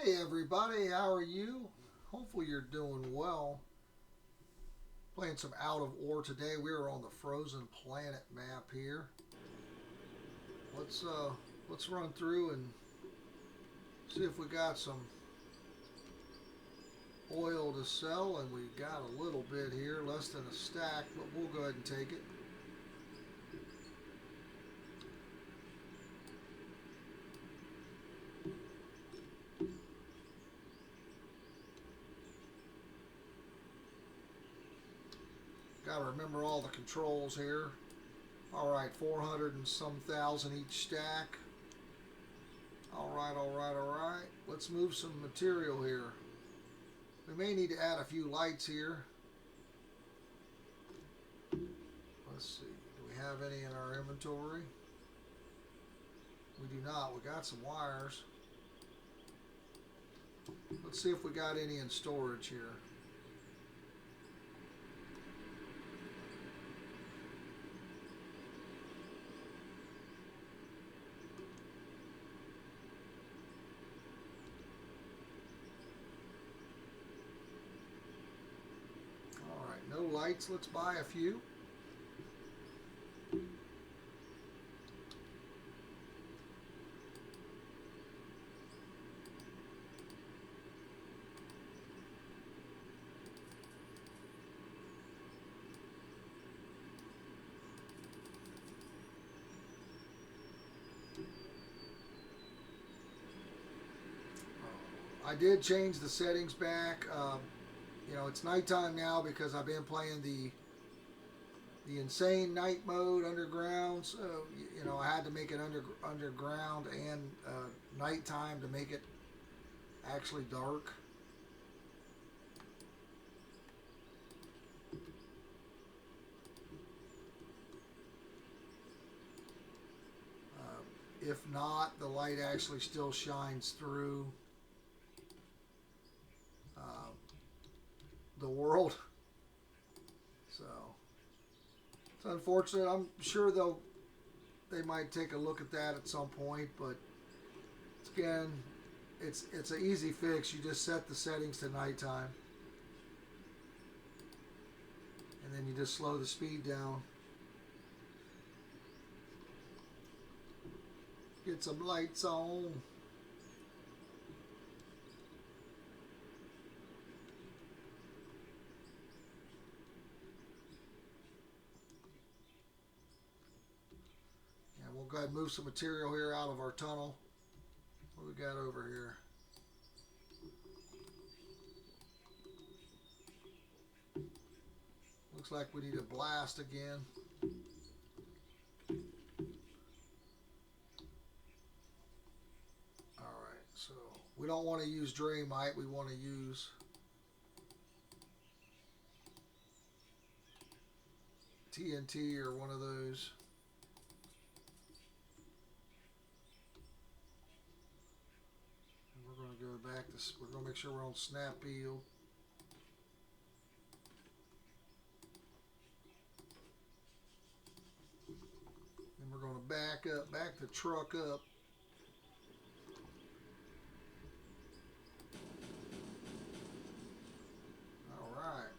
Hey everybody, how are you? Hopefully you're doing well. Playing some Out of Ore today. We are on the Frozen Planet map here. Let's uh let's run through and see if we got some oil to sell, and we got a little bit here, less than a stack, but we'll go ahead and take it. Got to remember all the controls here. All right, 400 and some thousand each stack. All right, all right, all right. Let's move some material here. We may need to add a few lights here. Let's see. Do we have any in our inventory? We do not. We got some wires. Let's see if we got any in storage here. All right, no lights. Let's buy a few. I did change the settings back. It's nighttime now because I've been playing the insane night mode underground. So I had to make it underground and nighttime to make it actually dark. If not, the light actually still shines through the world. So it's unfortunate. I'm sure they might take a look at that at some point, but again, it's an easy fix. You just set the settings to nighttime, and then you just slow the speed down. Get some lights on. And we'll go ahead and move some material here out of our tunnel. What we got over here? Looks like we need a blast again. Alright, so we don't want to use Draymite, we want to use TNT or one of those. And we're going to go back to, we're going to make sure we're on snap peel. And we're going to back the truck up. All right.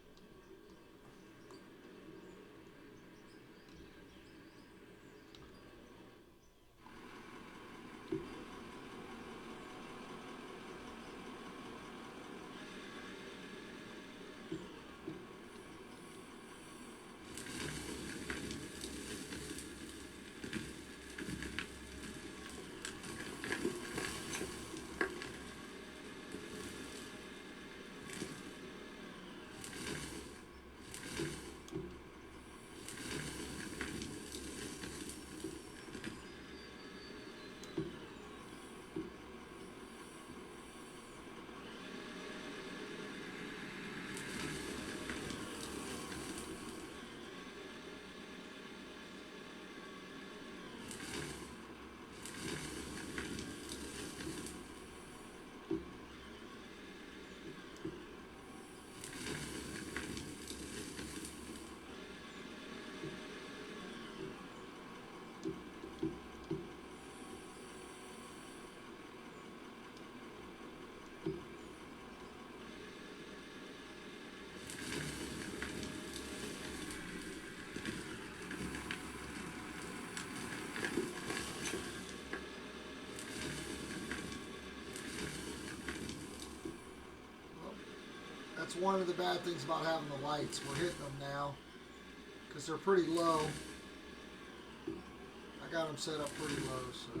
That's one of the bad things about having the lights. We're hitting them now because they're pretty low. I got them set up pretty low, so.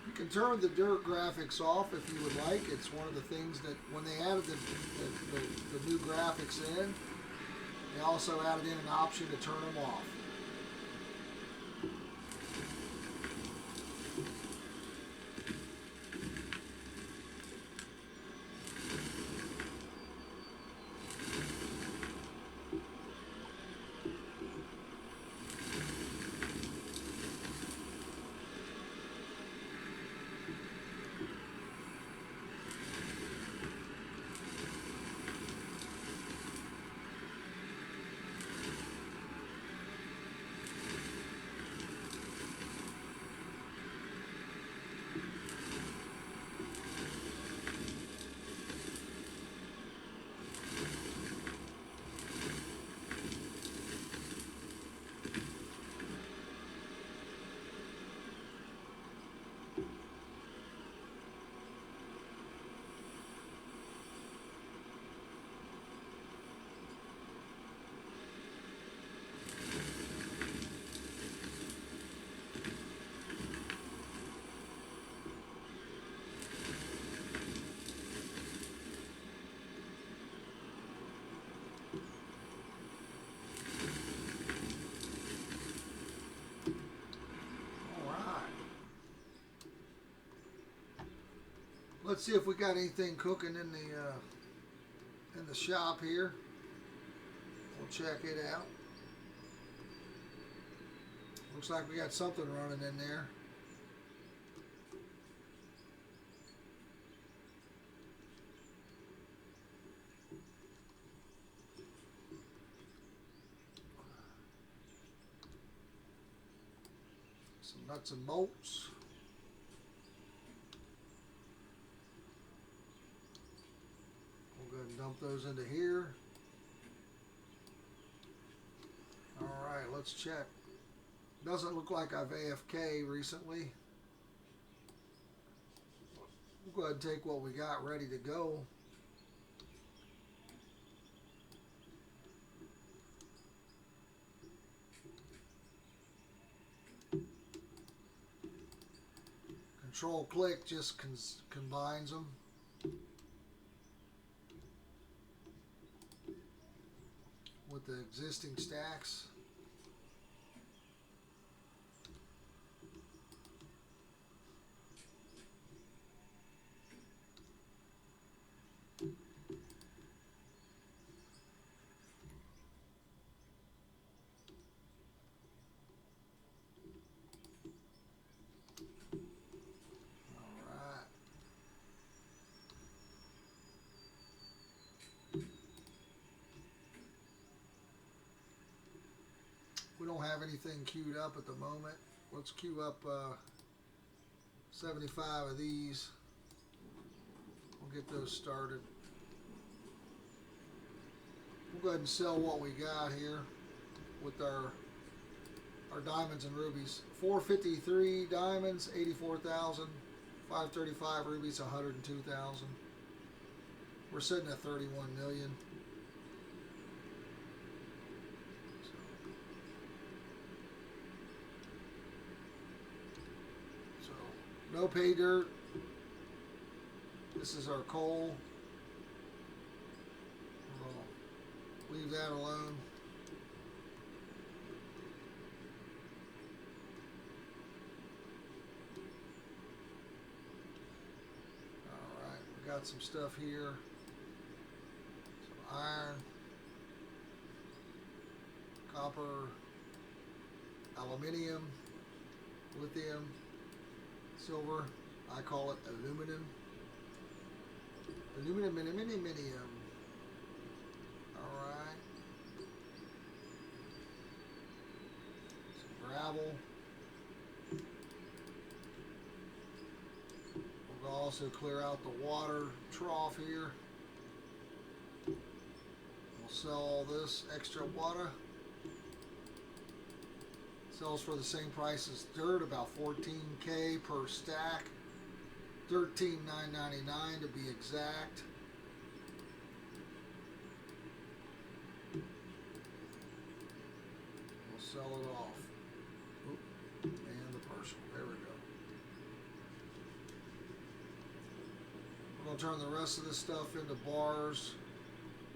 You can turn the dirt graphics off if you would like. It's one of the things that when they added the new graphics in, they also added in an option to turn them off. Let's see if we got anything cooking in the shop here. We'll check it out. Looks like we got something running in there. Some nuts and bolts. We'll go ahead and dump those into here. Alright, let's check. Doesn't look like I've AFK recently. We'll go ahead and take what we got ready to go. Control click just combines them. With the existing stacks. We don't have anything queued up at the moment. Let's queue up 75 of these. We'll get those started. We'll go ahead and sell what we got here with our or diamonds and rubies. 453 diamonds, 84,000. 535 rubies, 102,000. We're sitting at 31 million. So no pay dirt. This is our coal. We'll leave that alone. Alright, we got some stuff here. Some iron, copper, aluminium, lithium, silver. I call it aluminum. Aluminium. Alright. Some gravel. We'll also clear out the water trough here. We'll sell all this extra water. Sells for the same price as dirt, about $14K per stack. $13,999 to be exact. We'll sell it off. Oop, and the partial. There we go. We're going to turn the rest of this stuff into bars.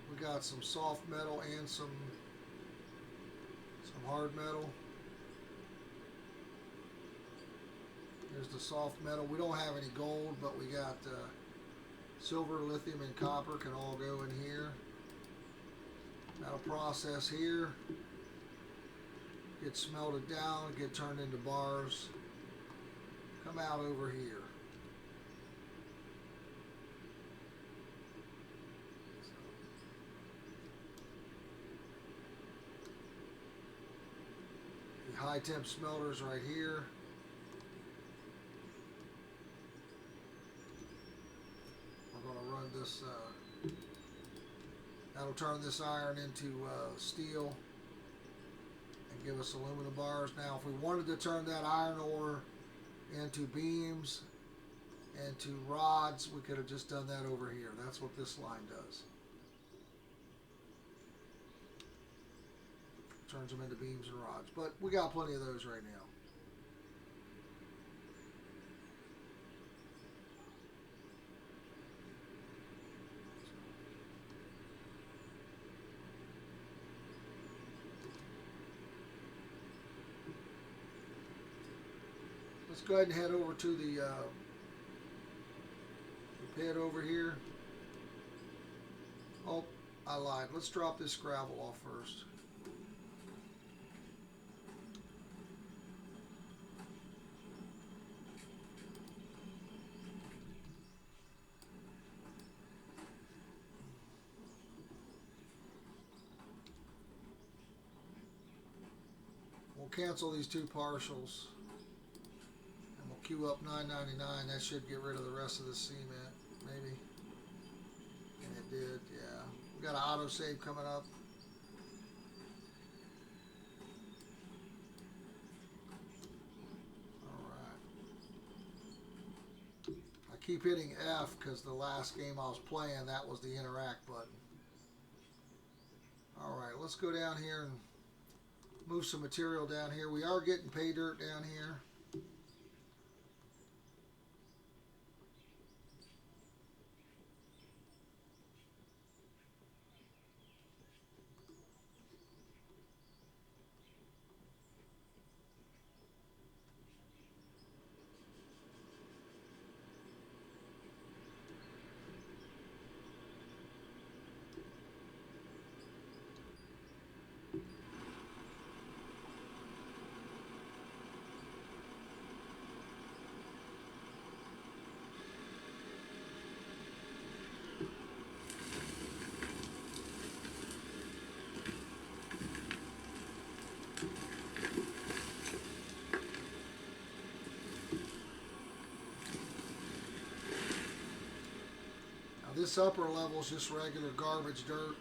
We got some soft metal and some hard metal. Here's the soft metal. We don't have any gold, but we got silver, lithium, and copper can all go in here. That'll process here. Get smelted down, get turned into bars. Come out over here. The high temp smelters right here. This that'll turn this iron into steel and give us aluminum bars. Now if we wanted to turn that iron ore into beams and to rods, we could have just done that over here. That's what this line does. Turns them into beams and rods, but we got plenty of those right now. Let's go ahead and head over to the pit over here. Oh, I lied. Let's drop this gravel off first. We'll cancel these two partials. Queue up $9.99. That should get rid of the rest of the cement, maybe. And it did, yeah. We got an autosave coming up. Alright. I keep hitting F because the last game I was playing, that was the interact button. Alright, let's go down here and move some material down here. We are getting pay dirt down here. This upper level is just regular garbage dirt.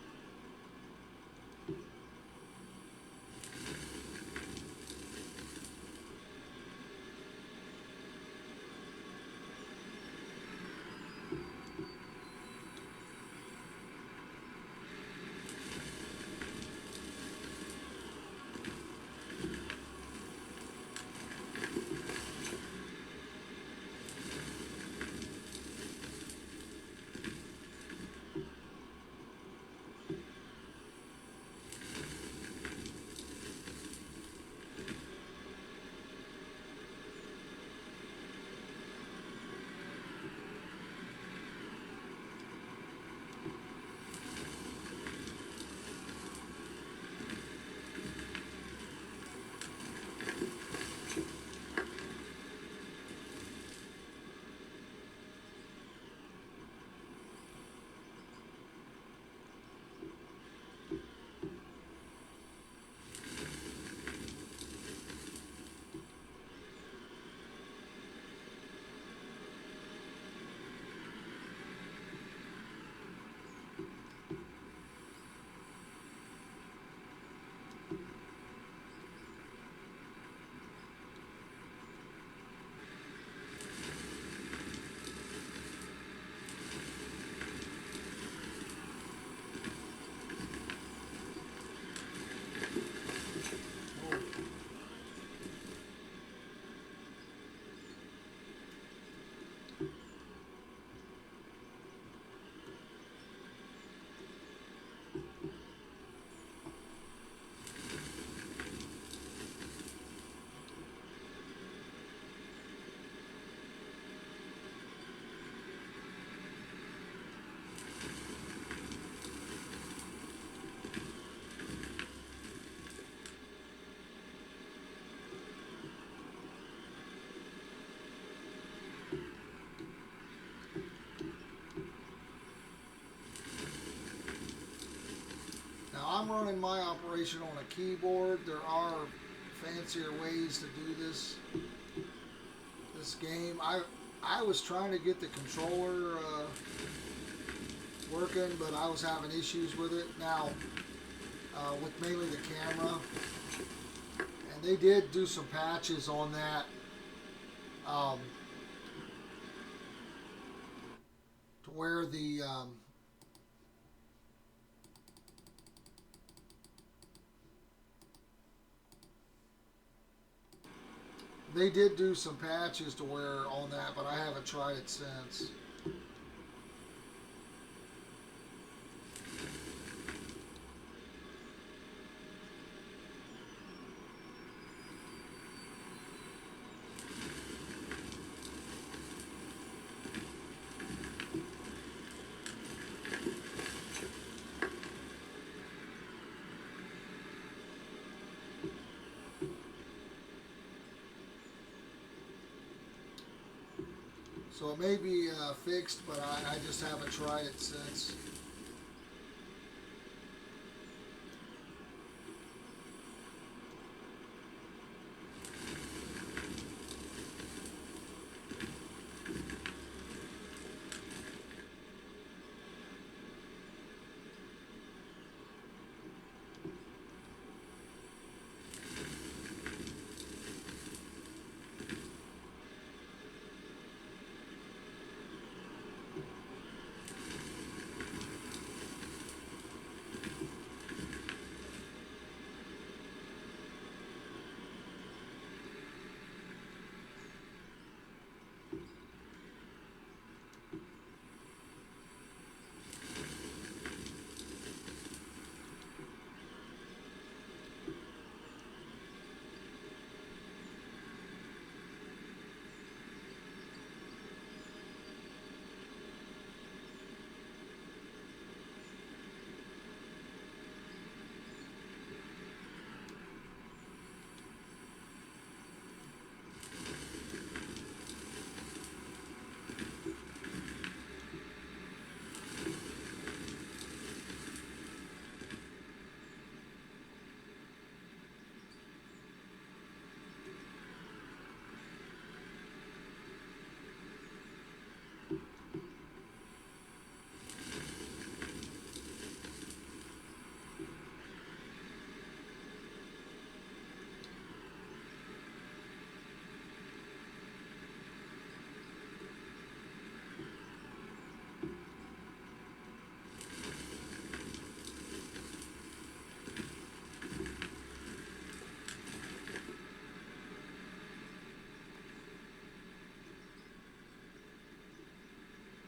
running my operation on a keyboard. There are fancier ways to do this game. I was trying to get the controller working, but I was having issues with it. Now, with mainly the camera, and they did do some patches on that. To where they did do some patches to where on that, but I haven't tried it since. So it may be fixed, but I just haven't tried it since.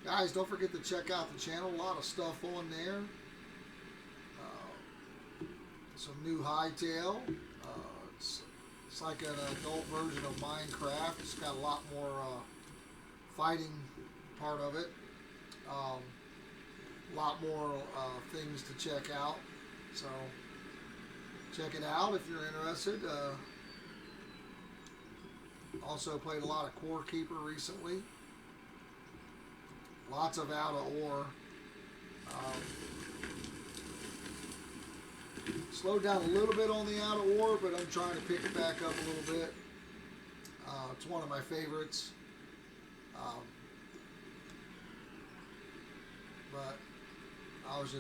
Guys, don't forget to check out the channel. A lot of stuff on there. Some new hightail. It's like an adult version of Minecraft. It's got a lot more fighting part of it. A lot more things to check out. So check it out if you're interested. Also played a lot of Core Keeper recently. Lots of out of ore. Slowed down a little bit on the out of ore, but I'm trying to pick it back up a little bit. It's one of my favorites. But I was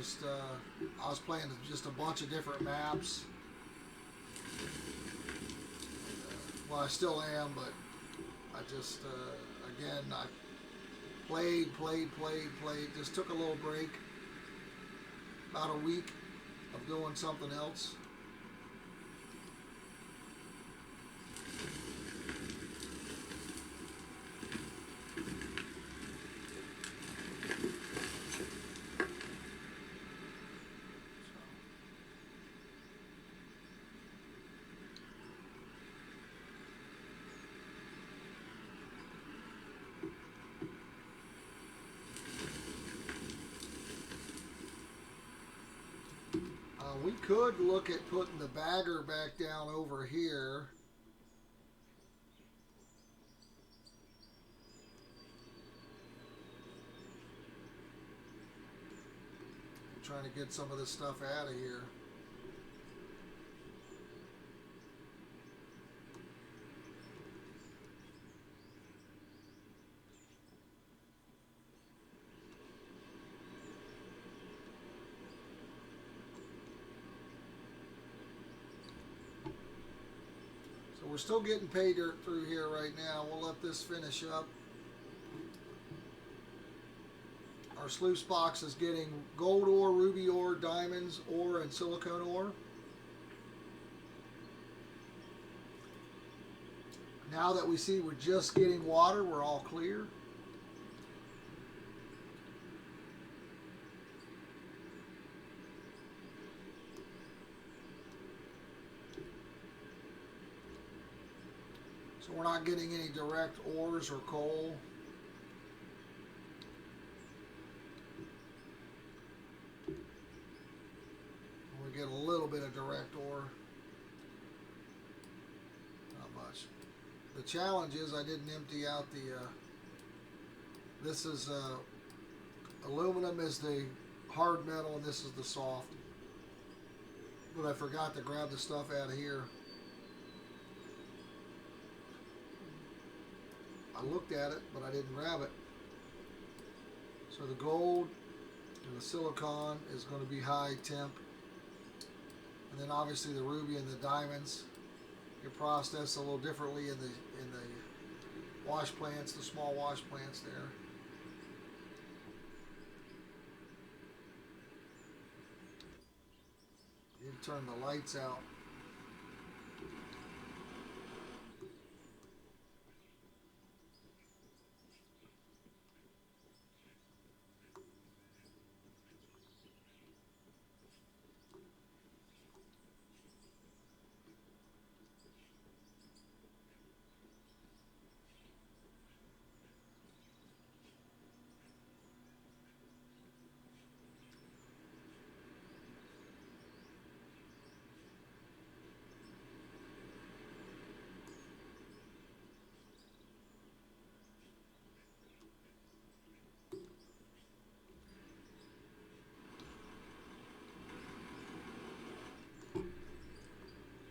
playing just a bunch of different maps. Well, I still am, but I just, again, I played. Just took a little break. About a week of doing something else. We could look at putting the bagger back down over here. I'm trying to get some of this stuff out of here. we're still getting pay dirt through here right now. We'll let this finish up. Our sluice box is getting gold ore, ruby ore, diamonds ore, and silicone ore. Now that we see we're just getting water, we're all clear. So we're not getting any direct ores or coal. We get a little bit of direct ore. Not much. The challenge is I didn't empty out the, this is, aluminum is the hard metal and this is the soft. But I forgot to grab the stuff out of here. I looked at it, but I didn't grab it. So the gold and the silicon is going to be high temp. And then obviously the ruby and the diamonds get processed a little differently in the wash plants, the small wash plants there. You turn the lights out.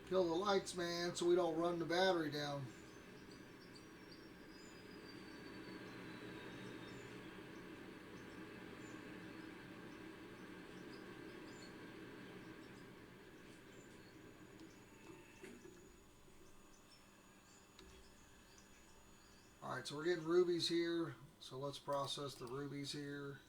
Kill the lights, man, so we don't run the battery down. Alright, so we're getting rubies here, so let's process the rubies here.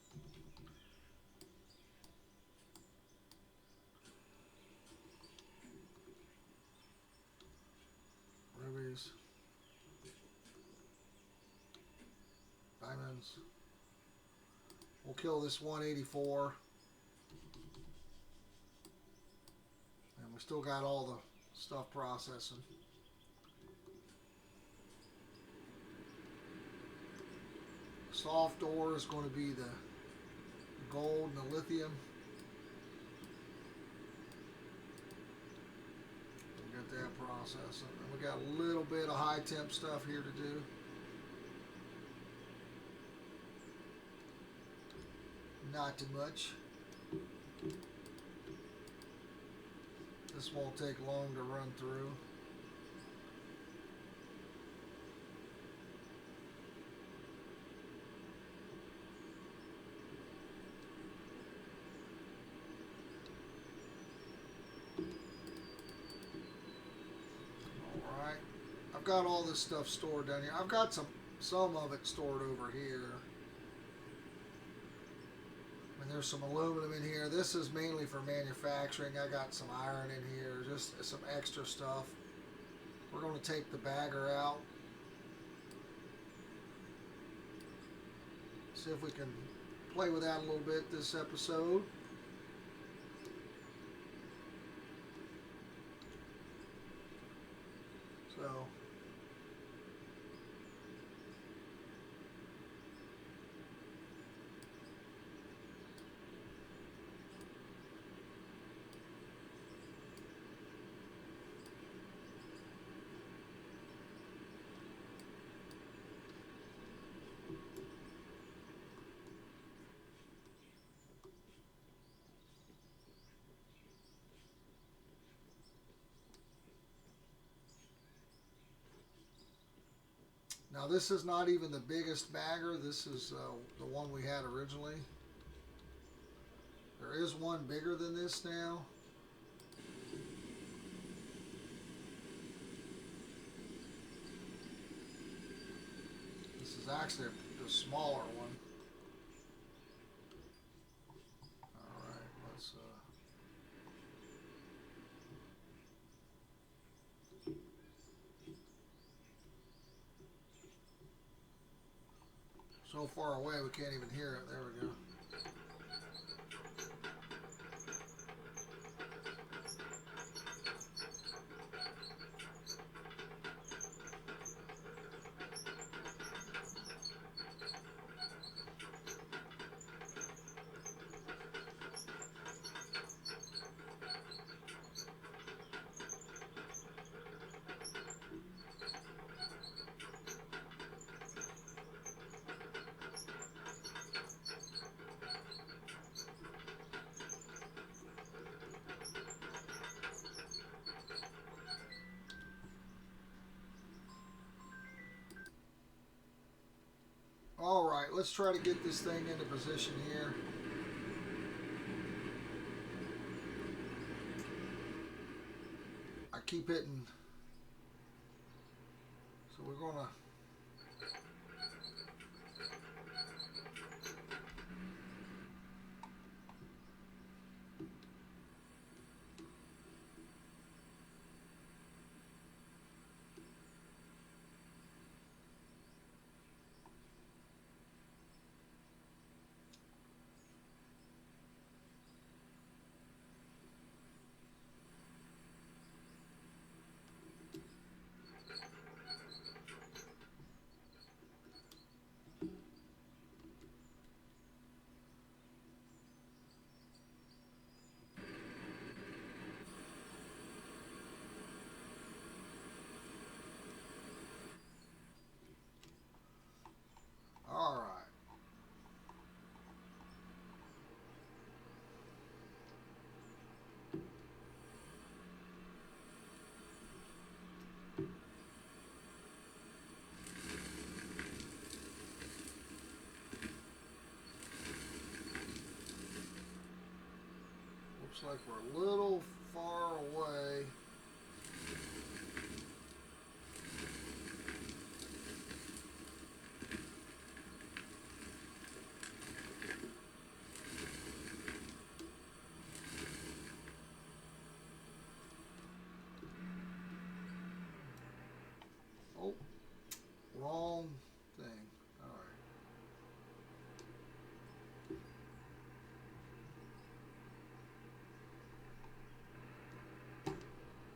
Rubies. Diamonds. We'll kill this 184. And we still got all the stuff processing. Soft ore is going to be the gold and the lithium. We got that processing. And we got a little bit of high temp stuff here to do. Not too much. This won't take long to run through. Alright. I've got all this stuff stored down here. I've got some of it stored over here. And there's some aluminum in here. This is mainly for manufacturing. I got some iron in here, just some extra stuff. We're going to take the bagger out. See if we can play with that a little bit this episode. So now this is not even the biggest bagger. This is the one we had originally. There is one bigger than this now. is actually the smaller one. Alright, let's so far away we can't even hear it. There we go. Alright, let's try to get this thing into position here. I keep hitting. So we're going to... Alright. Looks like we're a little far away. Oh, wrong thing. All right.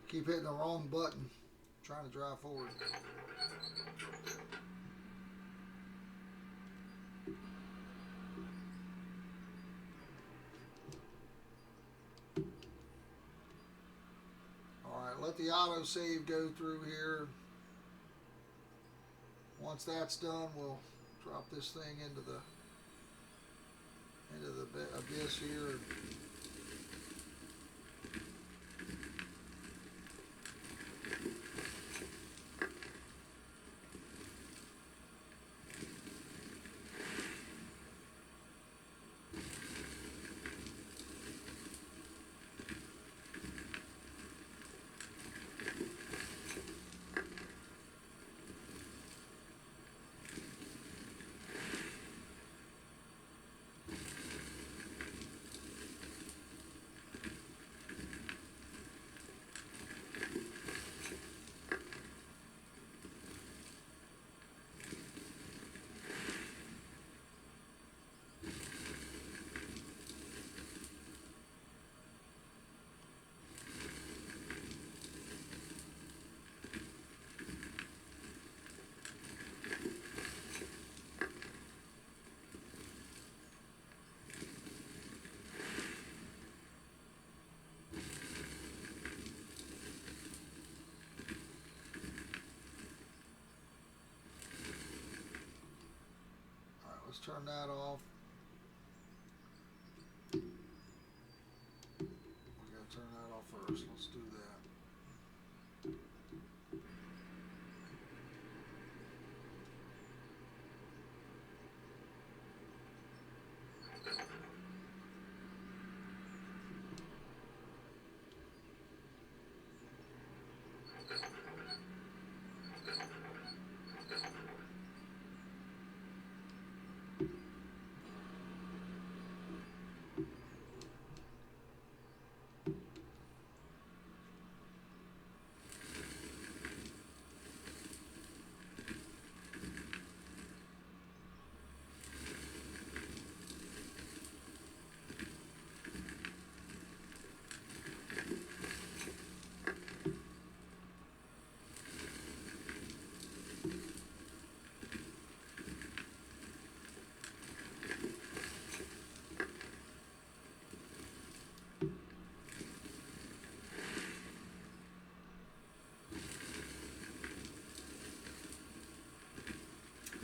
Keep hitting the wrong button. Trying to drive forward. Alright, let the autosave go through here. Once that's done, we'll drop this thing into the abyss here. Let's turn that off. We gotta turn that off first. Let's do that.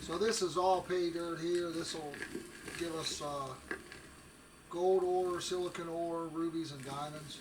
So this is all pay dirt here. This will give us gold ore, silicon ore, rubies, and diamonds.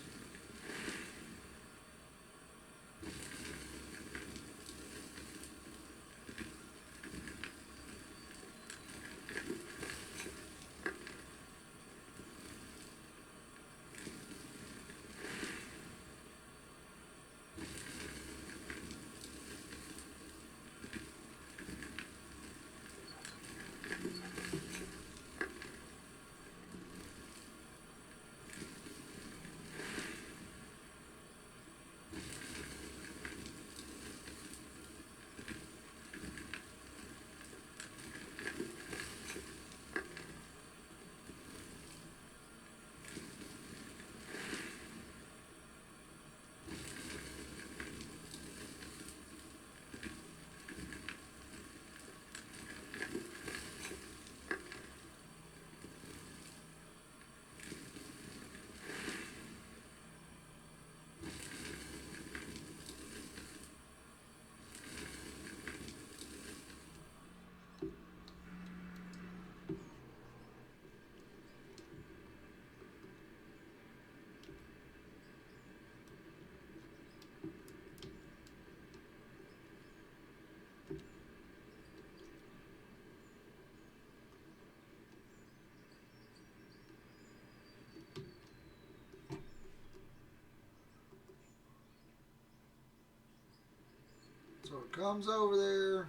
So it comes over there,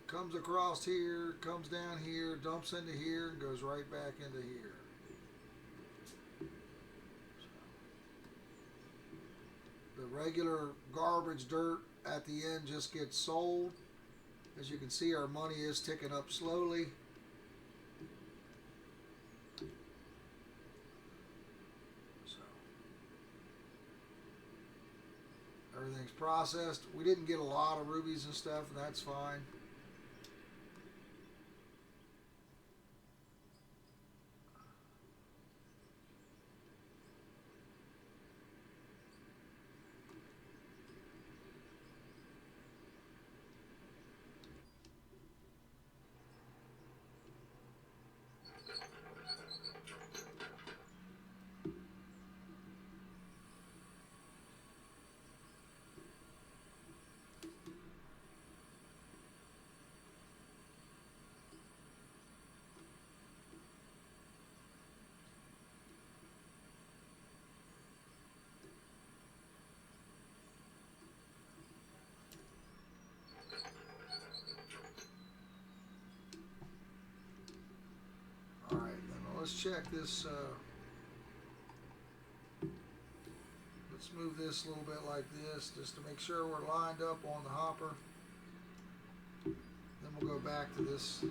comes across here, comes down here, dumps into here, and goes right back into here. The regular garbage dirt at the end just gets sold. As you can see, our money is ticking up slowly. Everything's processed. We didn't get a lot of rubies and stuff, and that's fine. Alright, then let's check this. Let's move this a little bit like this, just to make sure we're lined up on the hopper. Then we'll go back to this.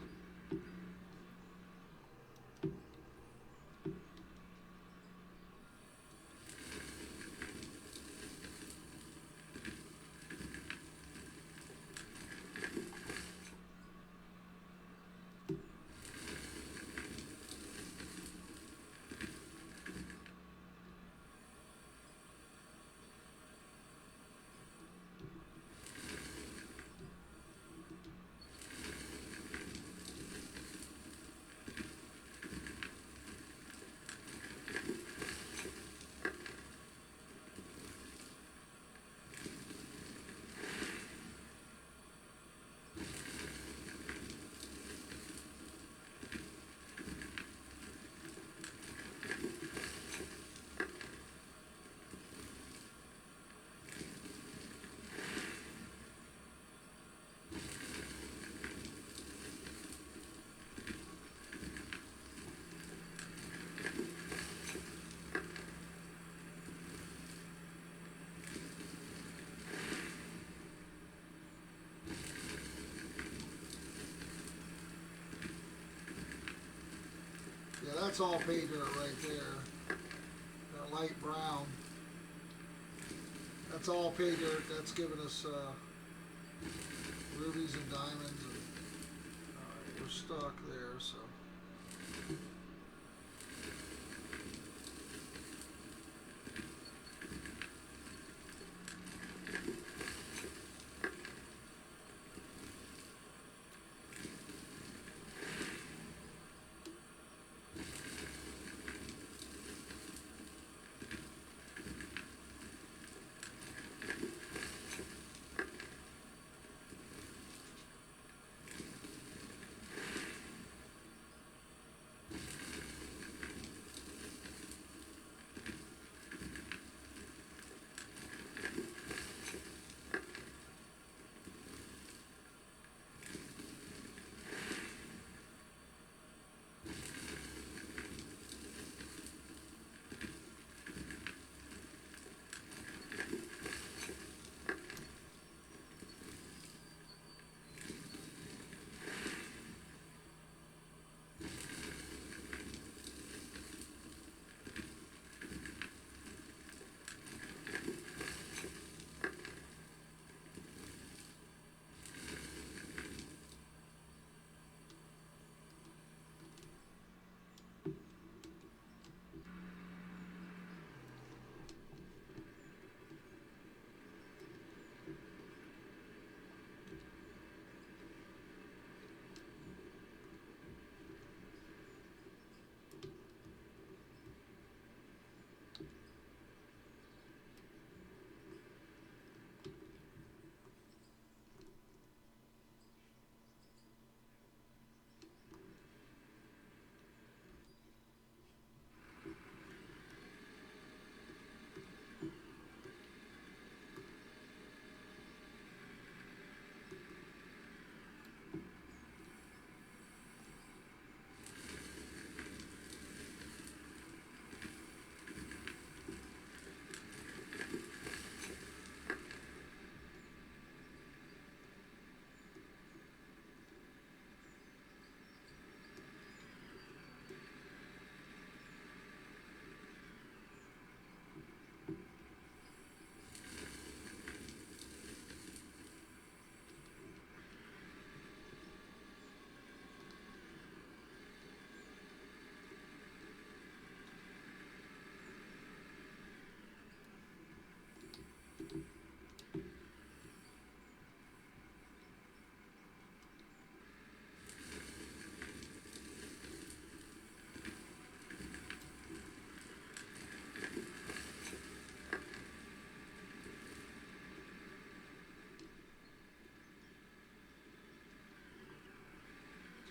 Yeah, that's all pay dirt right there. That light brown. That's all pay dirt. That's giving us rubies and diamonds. And, alright, we're stuck there, so.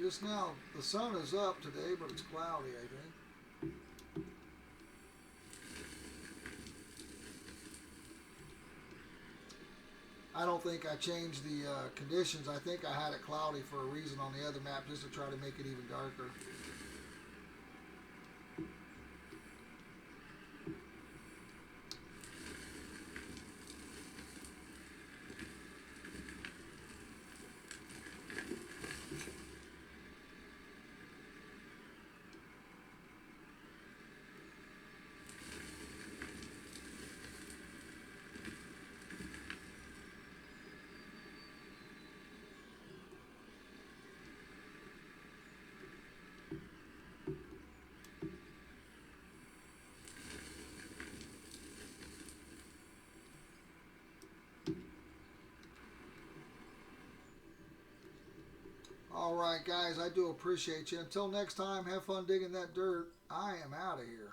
Just now, the sun is up today, but it's cloudy, I think. I don't think I changed the conditions. I think I had it cloudy for a reason on the other map, just to try to make it even darker. All right, guys, I do appreciate you. Until next time, have fun digging that dirt. I am out of here.